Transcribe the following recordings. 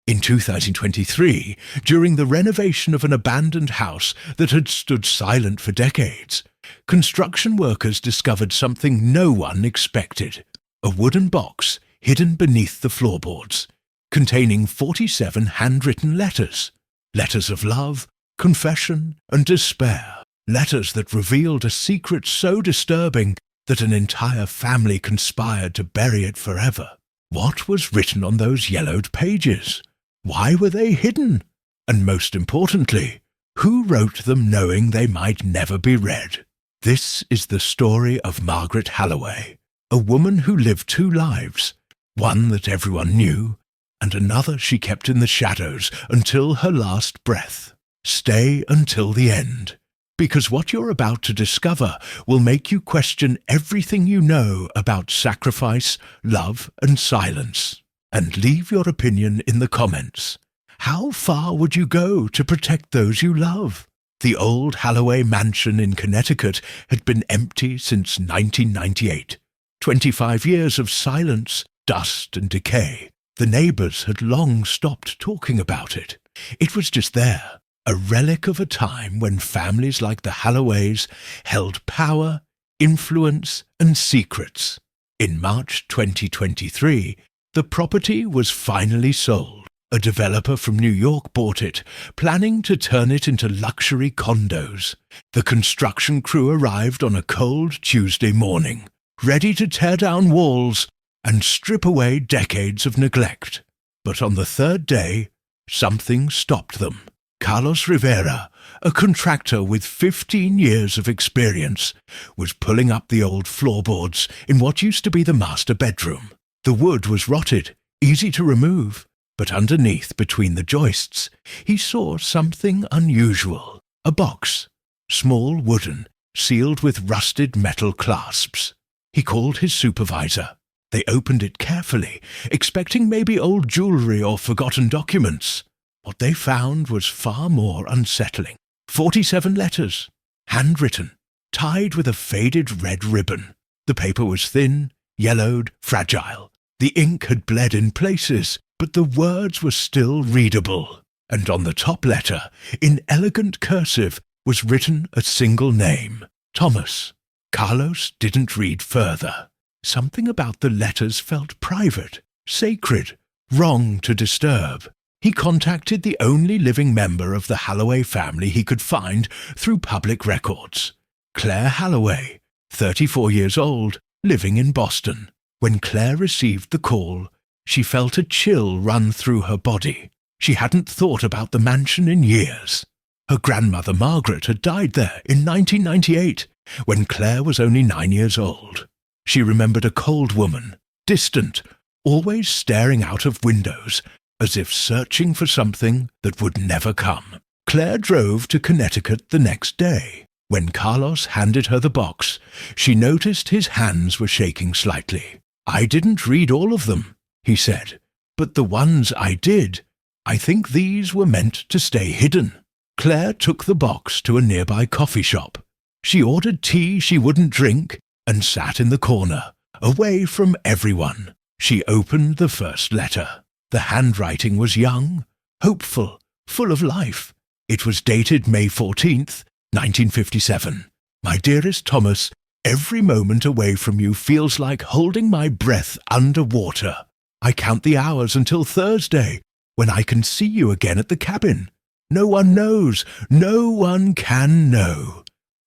In 2023, during the renovation of an abandoned house that had stood silent for decades, construction workers discovered something no one expected: a wooden box hidden beneath the floorboards, containing 47 handwritten letters. Letters of love, confession, and despair. Letters that revealed a secret so disturbing that an entire family conspired to bury it forever. What was written on those yellowed pages? Why were they hidden? And most importantly, who wrote them knowing they might never be read? This is the story of Margaret Halloway, a woman who lived two lives, one that everyone knew, and another she kept in the shadows until her last breath. Stay until the end, because what you're about to discover will make you question everything you know about sacrifice, love, and silence. And leave your opinion in the comments. How far would you go to protect those you love? The old Halloway mansion in Connecticut had been empty since 1998. 25 years of silence, dust, and decay. The neighbors had long stopped talking about it. It was just there, a relic of a time when families like the Halloways held power, influence, and secrets. In March 2023, the property was finally sold. A developer from New York bought it, planning to turn it into luxury condos. The construction crew arrived on a cold Tuesday morning, ready to tear down walls and strip away decades of neglect. But on the third day, something stopped them. Carlos Rivera, a contractor with 15 years of experience, was pulling up the old floorboards in what used to be the master bedroom. The wood was rotted, easy to remove, but underneath, between the joists, he saw something unusual. A box, small, wooden, sealed with rusted metal clasps. He called his supervisor. They opened it carefully, expecting maybe old jewelry or forgotten documents. What they found was far more unsettling. 47 letters, handwritten, tied with a faded red ribbon. The paper was thin, yellowed, fragile. The ink had bled in places, but the words were still readable. And on the top letter, in elegant cursive, was written a single name: Thomas. Carlos didn't read further. Something about the letters felt private, sacred, wrong to disturb. He contacted the only living member of the Halloway family he could find through public records: Claire Halloway, 34 years old, living in Boston. When Claire received the call, she felt a chill run through her body. She hadn't thought about the mansion in years. Her grandmother Margaret had died there in 1998, when Claire was only 9 years old. She remembered a cold woman, distant, always staring out of windows, as if searching for something that would never come. Claire drove to Connecticut the next day. When Carlos handed her the box, she noticed his hands were shaking slightly. "I didn't read all of them," he said, "but the ones I did, I think these were meant to stay hidden." Claire took the box to a nearby coffee shop. She ordered tea she wouldn't drink and sat in the corner, away from everyone. She opened the first letter. The handwriting was young, hopeful, full of life. It was dated May 14th, 1957. "My dearest Thomas, every moment away from you feels like holding my breath underwater. I count the hours until Thursday, when I can see you again at the cabin. No one knows, no one can know.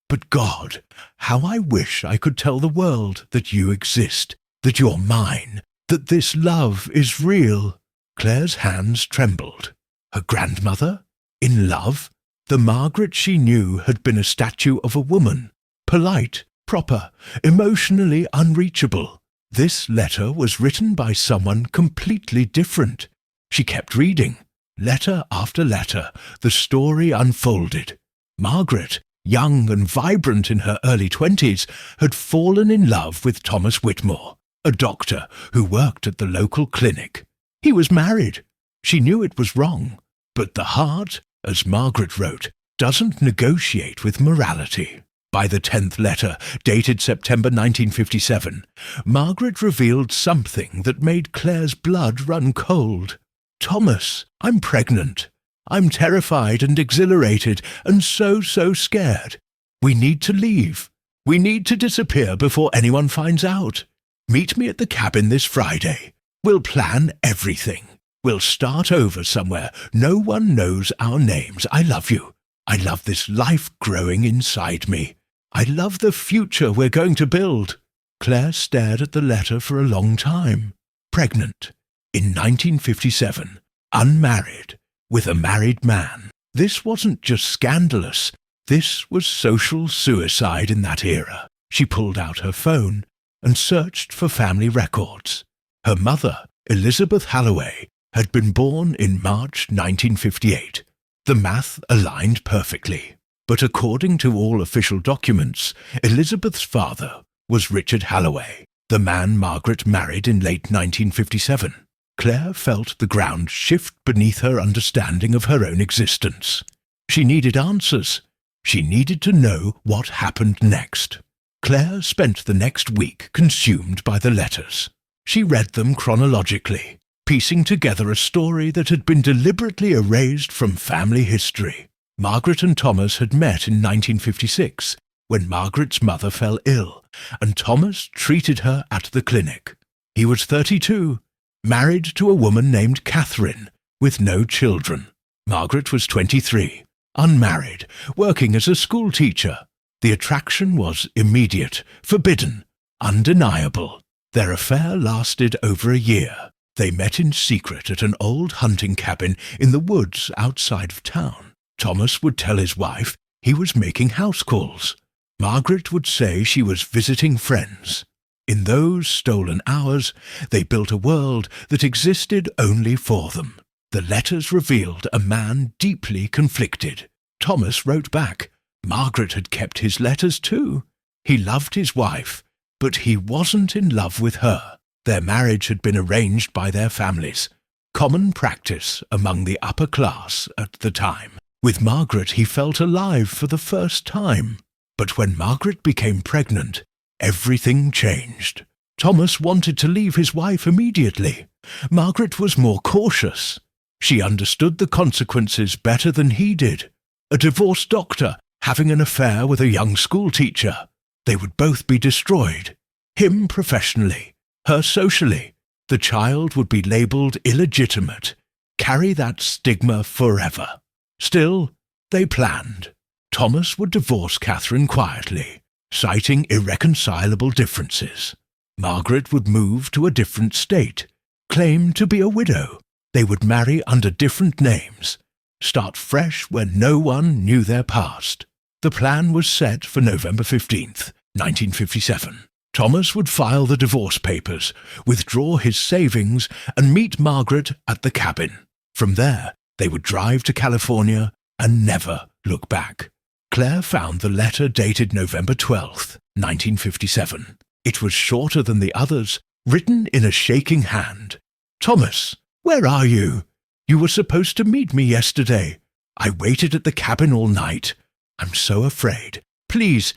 But God, how I wish I could tell the world that you exist, that you're mine, that this love is real." Claire's hands trembled. Her grandmother? In love? The Margaret she knew had been a statue of a woman, polite, proper, emotionally unreachable. This letter was written by someone completely different. She kept reading. Letter after letter, the story unfolded. Margaret, young and vibrant in her early 20s, had fallen in love with Thomas Whitmore, a doctor who worked at the local clinic. He was married. She knew it was wrong. But the heart, as Margaret wrote, doesn't negotiate with morality. By the 10th letter, dated September 1957, Margaret revealed something that made Claire's blood run cold. Thomas, I'm pregnant. I'm terrified and exhilarated and so scared. We need to leave. We need to disappear before anyone finds out. Meet me at the cabin this Friday. We'll plan everything. We'll start over somewhere. No one knows our names. I love you. I love this life growing inside me. I love the future we're going to build." Claire stared at the letter for a long time. Pregnant. In 1957. Unmarried. With a married man. This wasn't just scandalous. This was social suicide in that era. She pulled out her phone and searched for family records. Her mother, Elizabeth Halloway, had been born in March 1958. The math aligned perfectly. But according to all official documents, Elizabeth's father was Richard Halloway, the man Margaret married in late 1957. Claire felt the ground shift beneath her understanding of her own existence. She needed answers. She needed to know what happened next. Claire spent the next week consumed by the letters. She read them chronologically, piecing together a story that had been deliberately erased from family history. Margaret and Thomas had met in 1956, when Margaret's mother fell ill, and Thomas treated her at the clinic. He was 32, married to a woman named Catherine, with no children. Margaret was 23, unmarried, working as a school teacher. The attraction was immediate, forbidden, undeniable. Their affair lasted over a year. They met in secret at an old hunting cabin in the woods outside of town. Thomas would tell his wife he was making house calls. Margaret would say she was visiting friends. In those stolen hours, they built a world that existed only for them. The letters revealed a man deeply conflicted. Thomas wrote back. Margaret had kept his letters too. He loved his wife, but he wasn't in love with her. Their marriage had been arranged by their families, common practice among the upper class at the time. With Margaret he felt alive for the first time. But when Margaret became pregnant, everything changed. Thomas wanted to leave his wife immediately. Margaret was more cautious. She understood the consequences better than he did. A divorced doctor having an affair with a young schoolteacher. They would both be destroyed. Him professionally, her socially. The child would be labelled illegitimate. Carry that stigma forever. Still, they planned. Thomas would divorce Catherine quietly, citing irreconcilable differences. Margaret would move to a different state, claim to be a widow. They would marry under different names, start fresh where no one knew their past. The plan was set for November 15th, 1957. Thomas would file the divorce papers, withdraw his savings, and meet Margaret at the cabin. From there, they would drive to California and never look back. Claire found the letter dated November 12th, 1957. It was shorter than the others, written in a shaking hand. "Thomas, where are you? You were supposed to meet me yesterday. I waited at the cabin all night. I'm so afraid. Please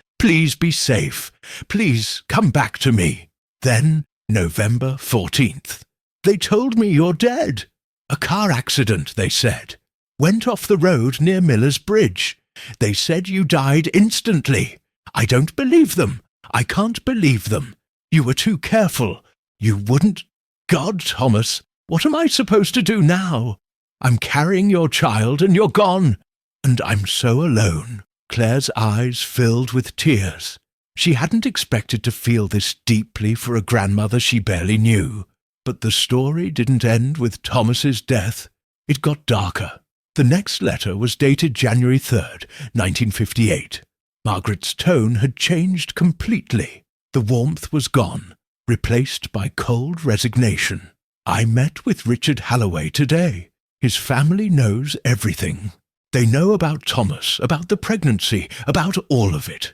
be safe. Please come back to me." Then, November 14th. "They told me you're dead. A car accident, they said. Went off the road near Miller's Bridge. They said you died instantly. I don't believe them. I can't believe them. You were too careful. You wouldn't. God, Thomas, what am I supposed to do now? I'm carrying your child and you're gone. And I'm so alone." Claire's eyes filled with tears. She hadn't expected to feel this deeply for a grandmother she barely knew. But the story didn't end with Thomas's death. It got darker. The next letter was dated January 3rd, 1958. Margaret's tone had changed completely. The warmth was gone, replaced by cold resignation. "I met with Richard Halloway today. His family knows everything. They know about Thomas, about the pregnancy, about all of it.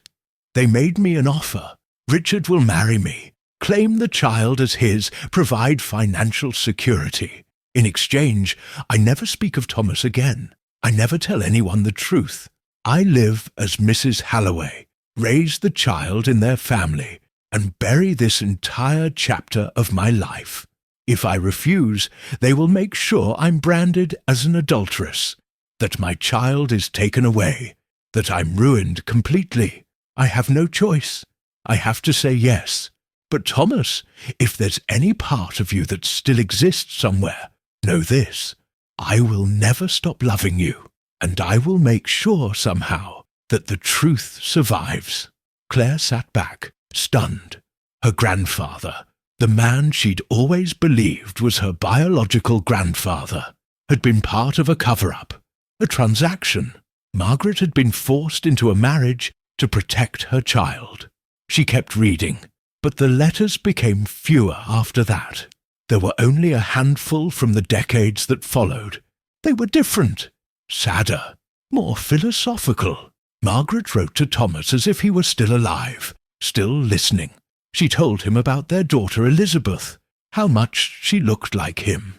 They made me an offer. Richard will marry me, claim the child as his, provide financial security. In exchange, I never speak of Thomas again. I never tell anyone the truth. I live as Mrs. Halloway, raise the child in their family, and bury this entire chapter of my life." If I refuse, they will make sure I'm branded as an adulteress, that my child is taken away, that I'm ruined completely. I have no choice. I have to say yes. But Thomas, if there's any part of you that still exists somewhere, know this. I will never stop loving you, and I will make sure somehow that the truth survives." Claire sat back, stunned. Her grandfather, the man she'd always believed was her biological grandfather, had been part of a cover-up, a transaction. Margaret had been forced into a marriage to protect her child. She kept reading, but the letters became fewer after that. There were only a handful from the decades that followed. They were different, sadder, more philosophical. Margaret wrote to Thomas as if he were still alive, still listening. She told him about their daughter Elizabeth, how much she looked like him,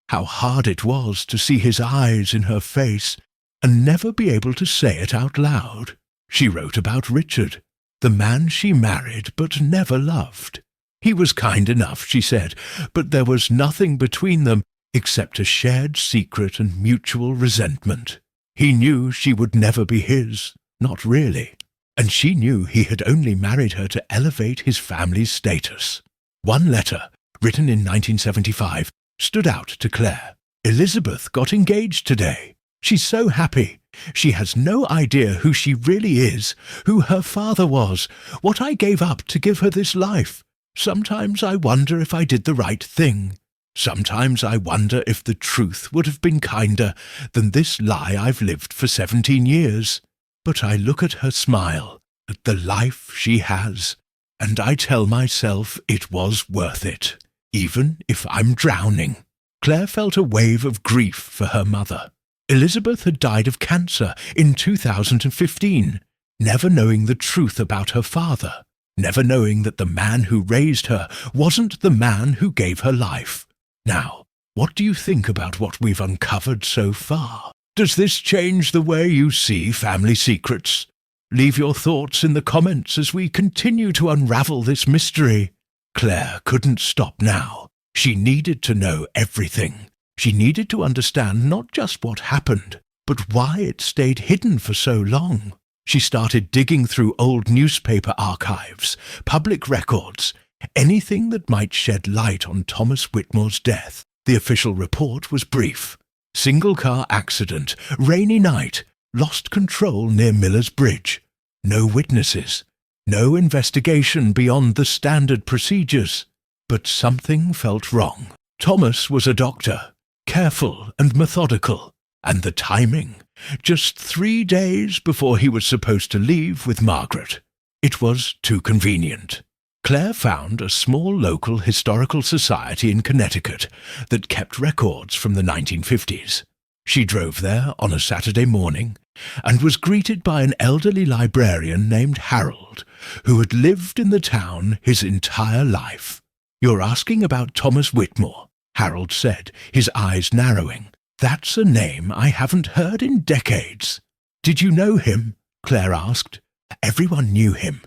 how hard it was to see his eyes in her face and never be able to say it out loud. She wrote about Richard, the man she married but never loved. He was kind enough, she said, but there was nothing between them except a shared secret and mutual resentment. He knew she would never be his, not really, and she knew he had only married her to elevate his family's status. One letter, written in 1975, stood out to Claire. "Elizabeth got engaged today. She's so happy. She has no idea who she really is, who her father was, what I gave up to give her this life. Sometimes I wonder if I did the right thing. Sometimes I wonder if the truth would have been kinder than this lie I've lived for 17 years. But I look at her smile, at the life she has, and I tell myself it was worth it, even if I'm drowning." Claire felt a wave of grief for her mother. Elizabeth had died of cancer in 2015, never knowing the truth about her father, never knowing that the man who raised her wasn't the man who gave her life. Now, what do you think about what we've uncovered so far? Does this change the way you see family secrets? Leave your thoughts in the comments as we continue to unravel this mystery. Claire couldn't stop now. She needed to know everything. She needed to understand not just what happened, but why it stayed hidden for so long. She started digging through old newspaper archives, public records, anything that might shed light on Thomas Whitmore's death. The official report was brief. Single-car accident, rainy night, lost control near Miller's Bridge. No witnesses. No investigation beyond the standard procedures. But something felt wrong. Thomas was a doctor, careful and methodical, and the timing, just 3 days before he was supposed to leave with Margaret. It was too convenient. Claire found a small local historical society in Connecticut that kept records from the 1950s. She drove there on a Saturday morning and was greeted by an elderly librarian named Harold, who had lived in the town his entire life. "You're asking about Thomas Whitmore," Harold said, his eyes narrowing. "That's a name I haven't heard in decades." "Did you know him?" Claire asked. Everyone knew him.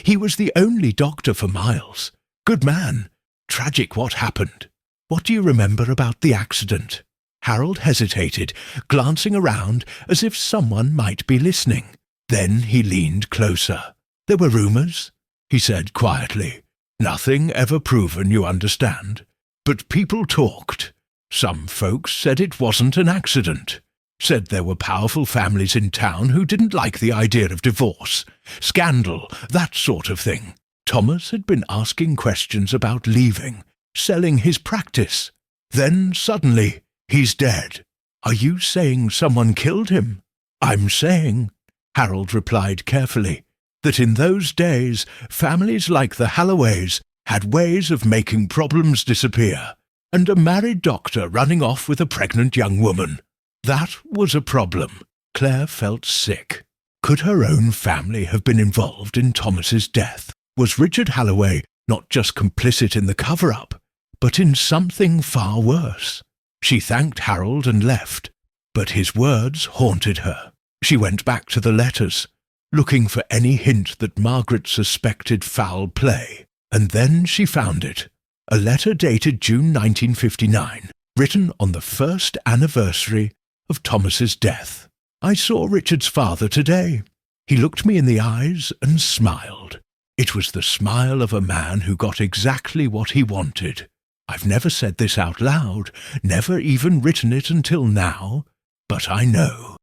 He was the only doctor for miles. Good man. Tragic what happened. What do you remember about the accident? Harold hesitated, glancing around as if someone might be listening. Then he leaned closer. "There were rumours," he said quietly. "Nothing ever proven, you understand. But people talked. Some folks said it wasn't an accident. Said there were powerful families in town who didn't like the idea of divorce, scandal, that sort of thing. Thomas had been asking questions about leaving, selling his practice. Then suddenly, he's dead. Are you saying someone killed him?" "I'm saying," Harold replied carefully, "that in those days families like the Halloways had ways of making problems disappear, and a married doctor running off with a pregnant young woman. That was a problem." Claire felt sick. Could her own family have been involved in Thomas's death? Was Richard Halloway not just complicit in the cover-up, but in something far worse? She thanked Harold and left, but his words haunted her. She went back to the letters, looking for any hint that Margaret suspected foul play, and then she found it. A letter dated June 1959, written on the first anniversary of Thomas's death. I saw Richard's father today. He looked me in the eyes and smiled. It was the smile of a man who got exactly what he wanted. I've never said this out loud, never even written it until now, but I know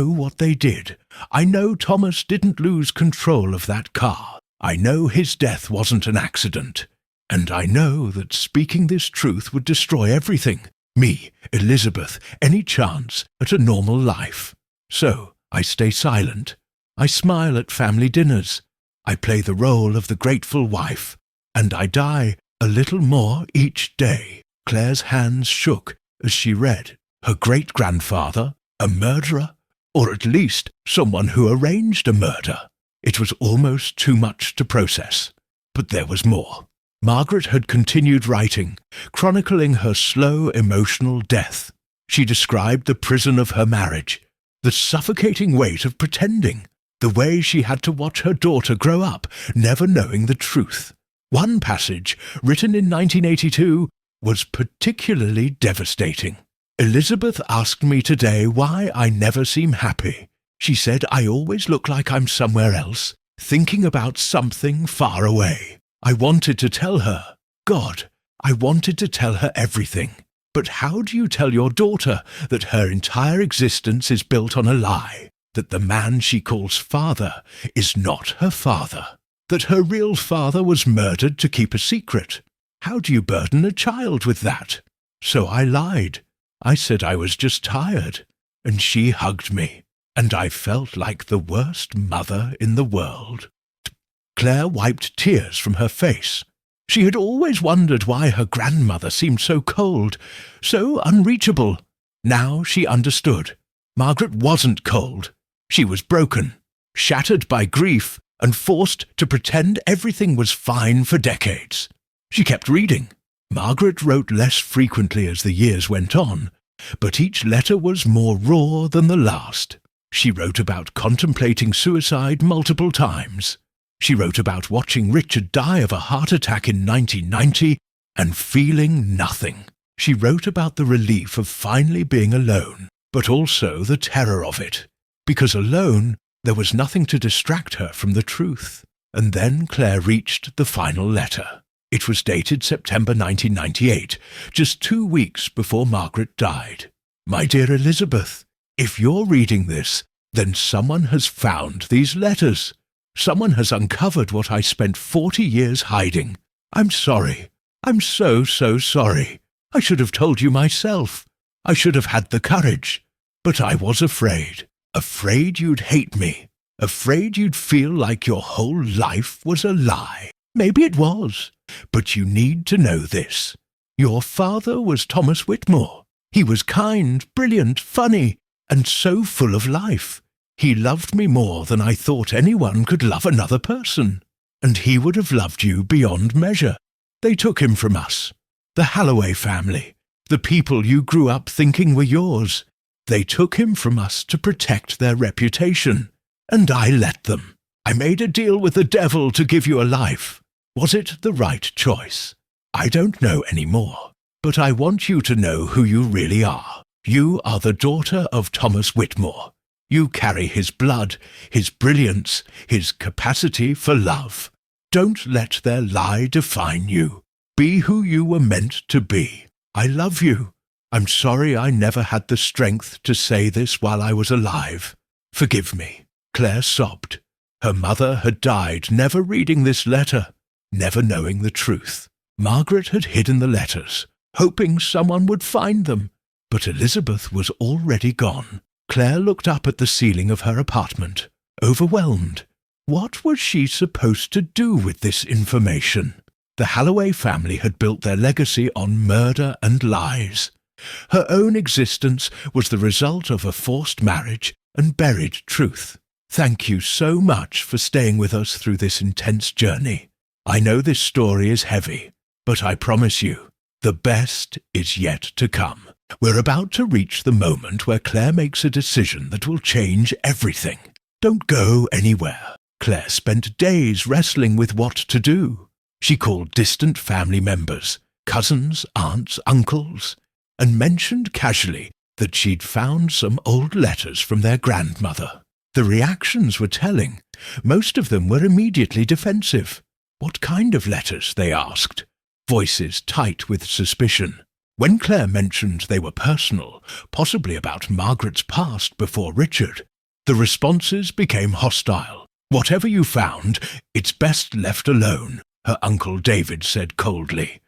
what they did. I know Thomas didn't lose control of that car. I know his death wasn't an accident. And I know that speaking this truth would destroy everything. Me, Elizabeth, any chance at a normal life. So I stay silent. I smile at family dinners. I play the role of the grateful wife. And I die a little more each day. Claire's hands shook as she read. Her great-grandfather, a murderer, or at least someone who arranged a murder. It was almost too much to process. But there was more. Margaret had continued writing, chronicling her slow, emotional death. She described the prison of her marriage, the suffocating weight of pretending, the way she had to watch her daughter grow up, never knowing the truth. One passage, written in 1982, was particularly devastating. Elizabeth asked me today why I never seem happy. She said I always look like I'm somewhere else, thinking about something far away. I wanted to tell her, God, I wanted to tell her everything. But how do you tell your daughter that her entire existence is built on a lie, that the man she calls father is not her father, that her real father was murdered to keep a secret? How do you burden a child with that? So I lied. I said I was just tired, and she hugged me, and I felt like the worst mother in the world. Claire wiped tears from her face. She had always wondered why her grandmother seemed so cold, so unreachable. Now she understood. Margaret wasn't cold. She was broken, shattered by grief, and forced to pretend everything was fine for decades. She kept reading. Margaret wrote less frequently as the years went on, but each letter was more raw than the last. She wrote about contemplating suicide multiple times. She wrote about watching Richard die of a heart attack in 1990 and feeling nothing. She wrote about the relief of finally being alone, but also the terror of it. Because alone, there was nothing to distract her from the truth. And then Claire reached the final letter. It was dated September 1998, just 2 weeks before Margaret died. My dear Elizabeth, if you're reading this, then someone has found these letters. Someone has uncovered what I spent 40 years hiding. I'm sorry. I'm so sorry. I should have told you myself. I should have had the courage. But I was afraid. Afraid you'd hate me. Afraid you'd feel like your whole life was a lie. Maybe it was. But you need to know this. Your father was Thomas Whitmore. He was kind, brilliant, funny, and so full of life. He loved me more than I thought anyone could love another person. And he would have loved you beyond measure. They took him from us. The Halloway family. The people you grew up thinking were yours. They took him from us to protect their reputation. And I let them. I made a deal with the devil to give you a life. Was it the right choice? I don't know anymore. But I want you to know who you really are. You are the daughter of Thomas Whitmore. You carry his blood, his brilliance, his capacity for love. Don't let their lie define you. Be who you were meant to be. I love you. I'm sorry I never had the strength to say this while I was alive. Forgive me. Claire sobbed. Her mother had died never reading this letter, never knowing the truth. Margaret had hidden the letters, hoping someone would find them. But Elizabeth was already gone. Claire looked up at the ceiling of her apartment, overwhelmed. What was she supposed to do with this information? The Halloway family had built their legacy on murder and lies. Her own existence was the result of a forced marriage and buried truth. Thank you so much for staying with us through this intense journey. I know this story is heavy, but I promise you, the best is yet to come. We're about to reach the moment where Claire makes a decision that will change everything. Don't go anywhere. Claire spent days wrestling with what to do. She called distant family members, cousins, aunts, uncles, and mentioned casually that she'd found some old letters from their grandmother. The reactions were telling. Most of them were immediately defensive. What kind of letters, they asked, voices tight with suspicion. When Claire mentioned they were personal, possibly about Margaret's past before Richard, the responses became hostile. "Whatever you found, it's best left alone," her Uncle David said coldly.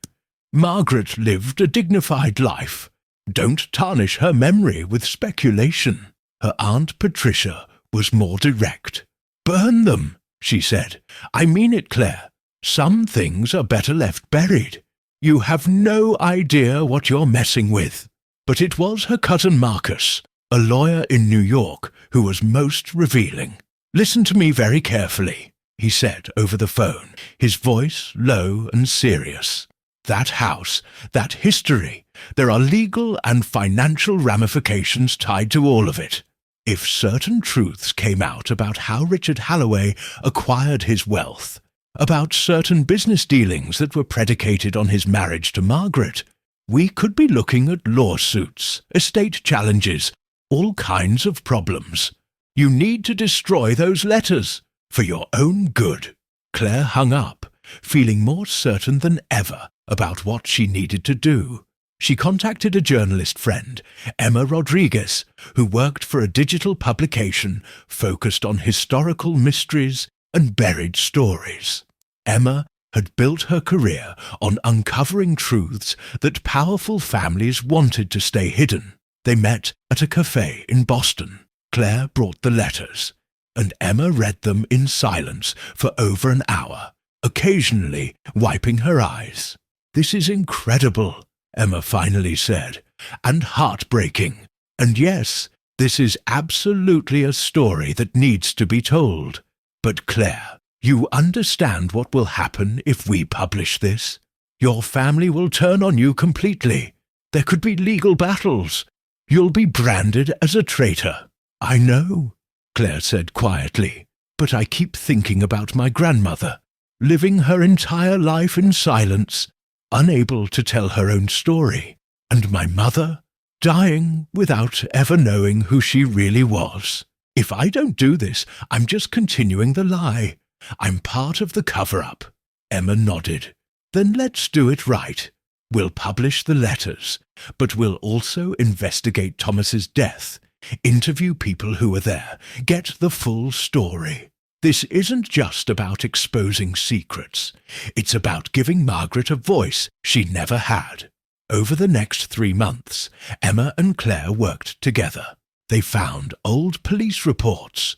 "Margaret lived a dignified life. Don't tarnish her memory with speculation." Her Aunt Patricia was more direct. "Burn them," she said. "I mean it, Claire. Some things are better left buried. You have no idea what you're messing with." But it was her cousin Marcus, a lawyer in New York, who was most revealing. "Listen to me very carefully," he said over the phone, his voice low and serious. "That house, that history, there are legal and financial ramifications tied to all of it. If certain truths came out about how Richard Halloway acquired his wealth, about certain business dealings that were predicated on his marriage to Margaret, we could be looking at lawsuits, estate challenges, all kinds of problems. You need to destroy those letters, for your own good." Claire hung up, feeling more certain than ever about what she needed to do. She contacted a journalist friend, Emma Rodriguez, who worked for a digital publication focused on historical mysteries and buried stories. Emma had built her career on uncovering truths that powerful families wanted to stay hidden. They met at a cafe in Boston. Claire brought the letters, and Emma read them in silence for over an hour, occasionally wiping her eyes. "This is incredible," Emma finally said, "and heartbreaking. And yes, this is absolutely a story that needs to be told. But Claire, you understand what will happen if we publish this? Your family will turn on you completely. There could be legal battles. You'll be branded as a traitor." "I know," Claire said quietly, "but I keep thinking about my grandmother, living her entire life in silence, unable to tell her own story, and my mother dying without ever knowing who she really was. If I don't do this, I'm just continuing the lie. I'm part of the cover-up." Emma nodded. "Then let's do it right. We'll publish the letters, but we'll also investigate Thomas's death, interview people who were there, get the full story. This isn't just about exposing secrets. It's about giving Margaret a voice she never had." Over the next 3 months, Emma and Claire worked together. They found old police reports,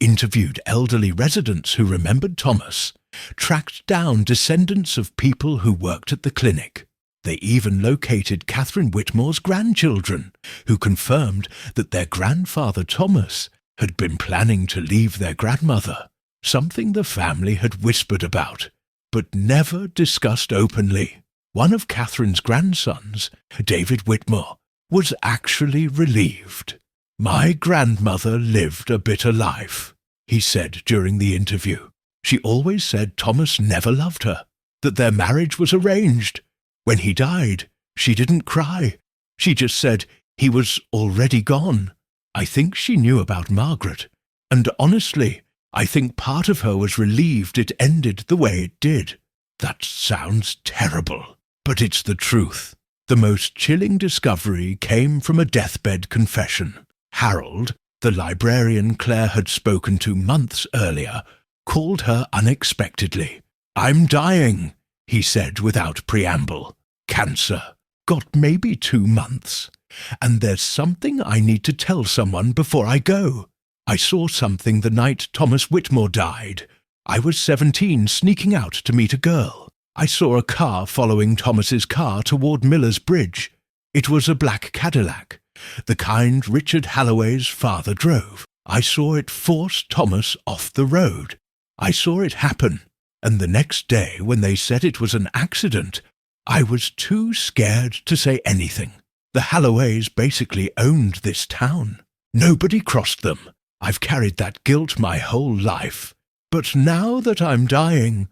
interviewed elderly residents who remembered Thomas, tracked down descendants of people who worked at the clinic. They even located Catherine Whitmore's grandchildren, who confirmed that their grandfather Thomas had been planning to leave their grandmother, something the family had whispered about, but never discussed openly. One of Catherine's grandsons, David Whitmore, was actually relieved. "My grandmother lived a bitter life," he said during the interview. "She always said Thomas never loved her, that their marriage was arranged. When he died, she didn't cry. She just said he was already gone. I think she knew about Margaret, and honestly, I think part of her was relieved it ended the way it did." That sounds terrible, but it's the truth. The most chilling discovery came from a deathbed confession. Harold, the librarian Claire had spoken to months earlier, called her unexpectedly. "I'm dying," he said without preamble. "Cancer. Got maybe 2 months. And there's something I need to tell someone before I go. I saw something the night Thomas Whitmore died. I was 17, sneaking out to meet a girl. I saw a car following Thomas's car toward Miller's Bridge. It was a black Cadillac, the kind Richard Halloway's father drove. I saw it force Thomas off the road. I saw it happen, and the next day when they said it was an accident, I was too scared to say anything. The Halloways basically owned this town. Nobody crossed them. I've carried that guilt my whole life. But now that I'm dying,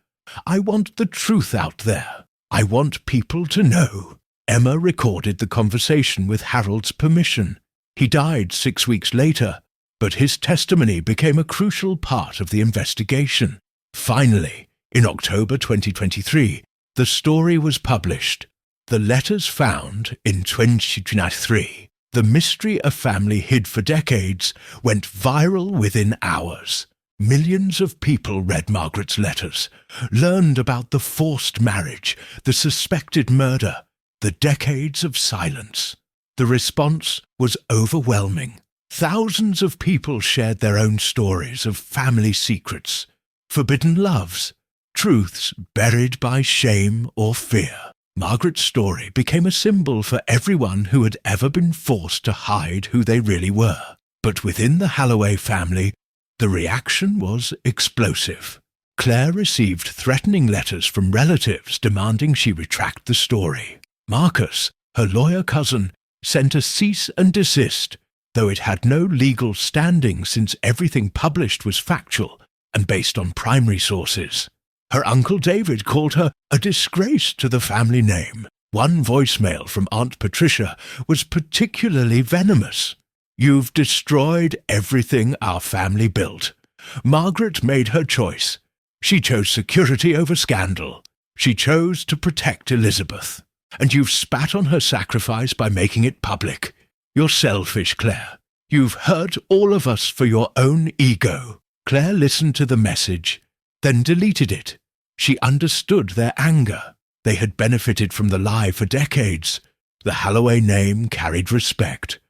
I want the truth out there. I want people to know. Emma recorded the conversation with Harold's permission. He died 6 weeks later, but his testimony became a crucial part of the investigation. Finally, in October 2023, the story was published. The letters found in 2023, the mystery a family hid for decades, went viral within hours. Millions of people read Margaret's letters, learned about the forced marriage, the suspected murder, the decades of silence. The response was overwhelming. Thousands of people shared their own stories of family secrets, forbidden loves, truths buried by shame or fear. Margaret's story became a symbol for everyone who had ever been forced to hide who they really were. But within the Halloway family, the reaction was explosive. Claire received threatening letters from relatives demanding she retract the story. Marcus, her lawyer cousin, sent a cease and desist, though it had no legal standing since everything published was factual and based on primary sources. Her uncle David called her a disgrace to the family name. One voicemail from Aunt Patricia was particularly venomous. "You've destroyed everything our family built." Margaret made her choice. She chose security over scandal. She chose to protect Elizabeth. And you've spat on her sacrifice by making it public. You're selfish, Claire. You've hurt all of us for your own ego. Claire listened to the message, then deleted it. She understood their anger. They had benefited from the lie for decades. The Halloway name carried respect,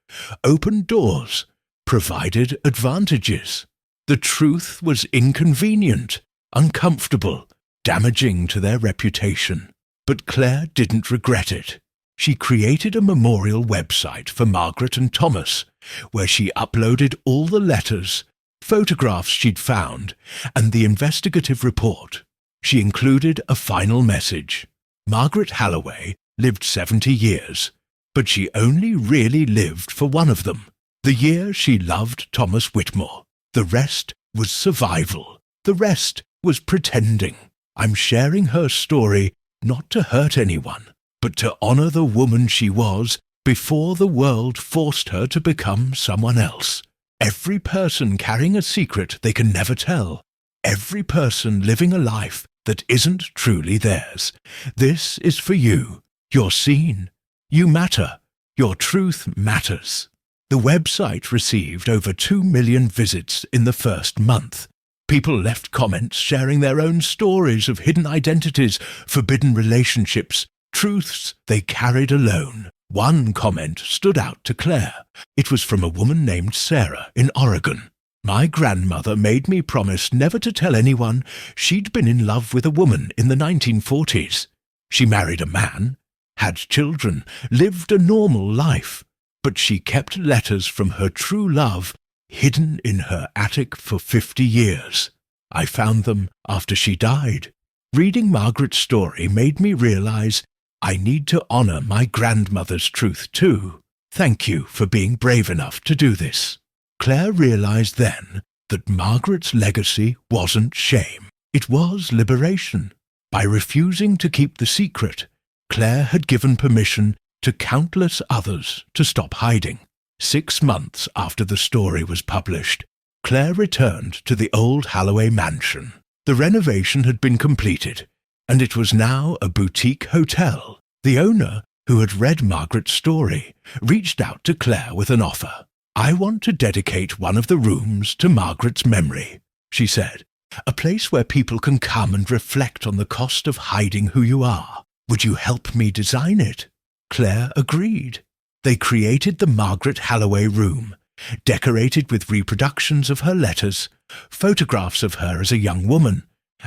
opened doors, provided advantages. The truth was inconvenient, uncomfortable, damaging to their reputation. But Claire didn't regret it. She created a memorial website for Margaret and Thomas, where she uploaded all the letters, photographs she'd found, and the investigative report. She included a final message. Margaret Halloway lived 70 years, but she only really lived for one of them, the year she loved Thomas Whitmore. The rest was survival. The rest was pretending. I'm sharing her story not to hurt anyone, but to honor the woman she was before the world forced her to become someone else. Every person carrying a secret they can never tell. Every person living a life that isn't truly theirs. This is for you. You're seen. You matter. Your truth matters. The website received over 2 million visits in the first month. People left comments sharing their own stories of hidden identities, forbidden relationships, truths they carried alone. One comment stood out to Claire. It was from a woman named Sarah in Oregon. "My grandmother made me promise never to tell anyone she'd been in love with a woman in the 1940s. She married a man, had children, lived a normal life, but she kept letters from her true love hidden in her attic for 50 years. I found them after she died." Reading Margaret's story made me realize I need to honor my grandmother's truth too. Thank you for being brave enough to do this. Claire realized then that Margaret's legacy wasn't shame. It was liberation. By refusing to keep the secret, Claire had given permission to countless others to stop hiding. 6 months after the story was published, Claire returned to the old Halloway mansion. The renovation had been completed, and it was now a boutique hotel. The owner, who had read Margaret's story, reached out to Claire with an offer. "I want to dedicate one of the rooms to Margaret's memory," she said. "A place where people can come and reflect on the cost of hiding who you are. Would you help me design it?" Claire agreed. They created the Margaret Halloway room, decorated with reproductions of her letters, photographs of her as a young woman,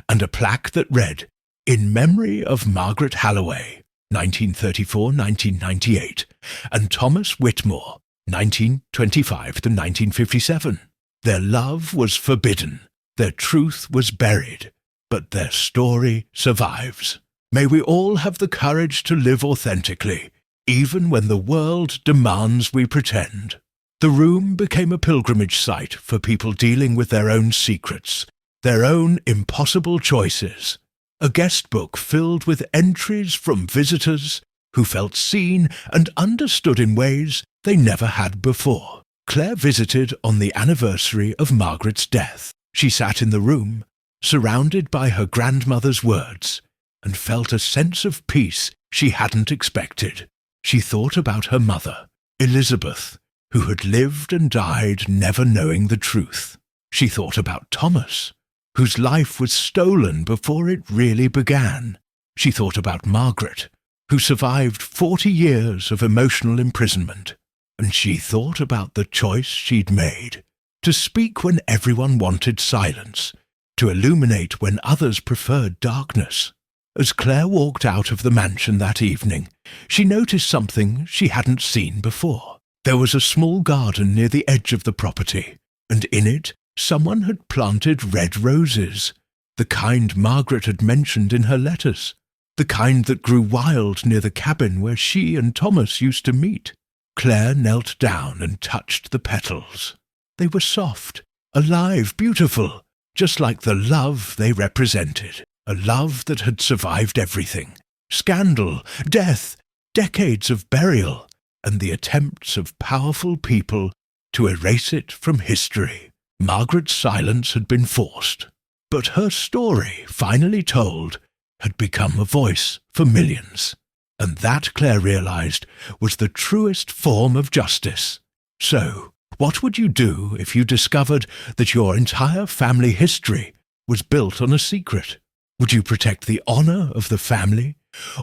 and a plaque that read, "In memory of Margaret Halloway, 1934–1998, and Thomas Whitmore, 1925–1957. Their love was forbidden, their truth was buried, but their story survives. May we all have the courage to live authentically, even when the world demands we pretend." The room became a pilgrimage site for people dealing with their own secrets, their own impossible choices. a guest book filled with entries from visitors who felt seen and understood in ways they never had before. Claire visited on the anniversary of Margaret's death. She sat in the room, surrounded by her grandmother's words, and felt a sense of peace she hadn't expected. She thought about her mother, Elizabeth, who had lived and died never knowing the truth. She thought about Thomas, whose life was stolen before it really began. She thought about Margaret, who survived 40 years of emotional imprisonment. And she thought about the choice she'd made, to speak when everyone wanted silence, to illuminate when others preferred darkness. As Claire walked out of the mansion that evening, she noticed something she hadn't seen before. There was a small garden near the edge of the property, and in it someone had planted red roses, the kind Margaret had mentioned in her letters, the kind that grew wild near the cabin where she and Thomas used to meet. Claire knelt down and touched the petals. They were soft, alive, beautiful, just like the love they represented, a love that had survived everything: scandal, death, decades of burial, and the attempts of powerful people to erase it from history. Margaret's silence had been forced, but her story, finally told, had become a voice for millions. And that, Claire realized, was the truest form of justice. So, what would you do if you discovered that your entire family history was built on a secret? Would you protect the honor of the family,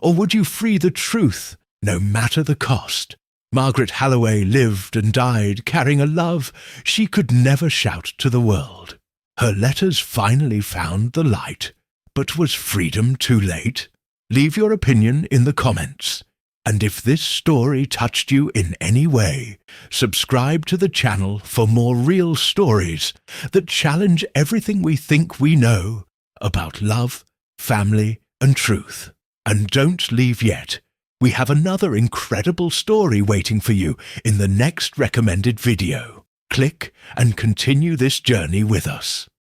or would you free the truth, no matter the cost? Margaret Halloway lived and died carrying a love she could never shout to the world. Her letters finally found the light, but was freedom too late? Leave your opinion in the comments. And if this story touched you in any way, subscribe to the channel for more real stories that challenge everything we think we know about love, family, and truth. And don't leave yet. We have another incredible story waiting for you in the next recommended video. Click and continue this journey with us.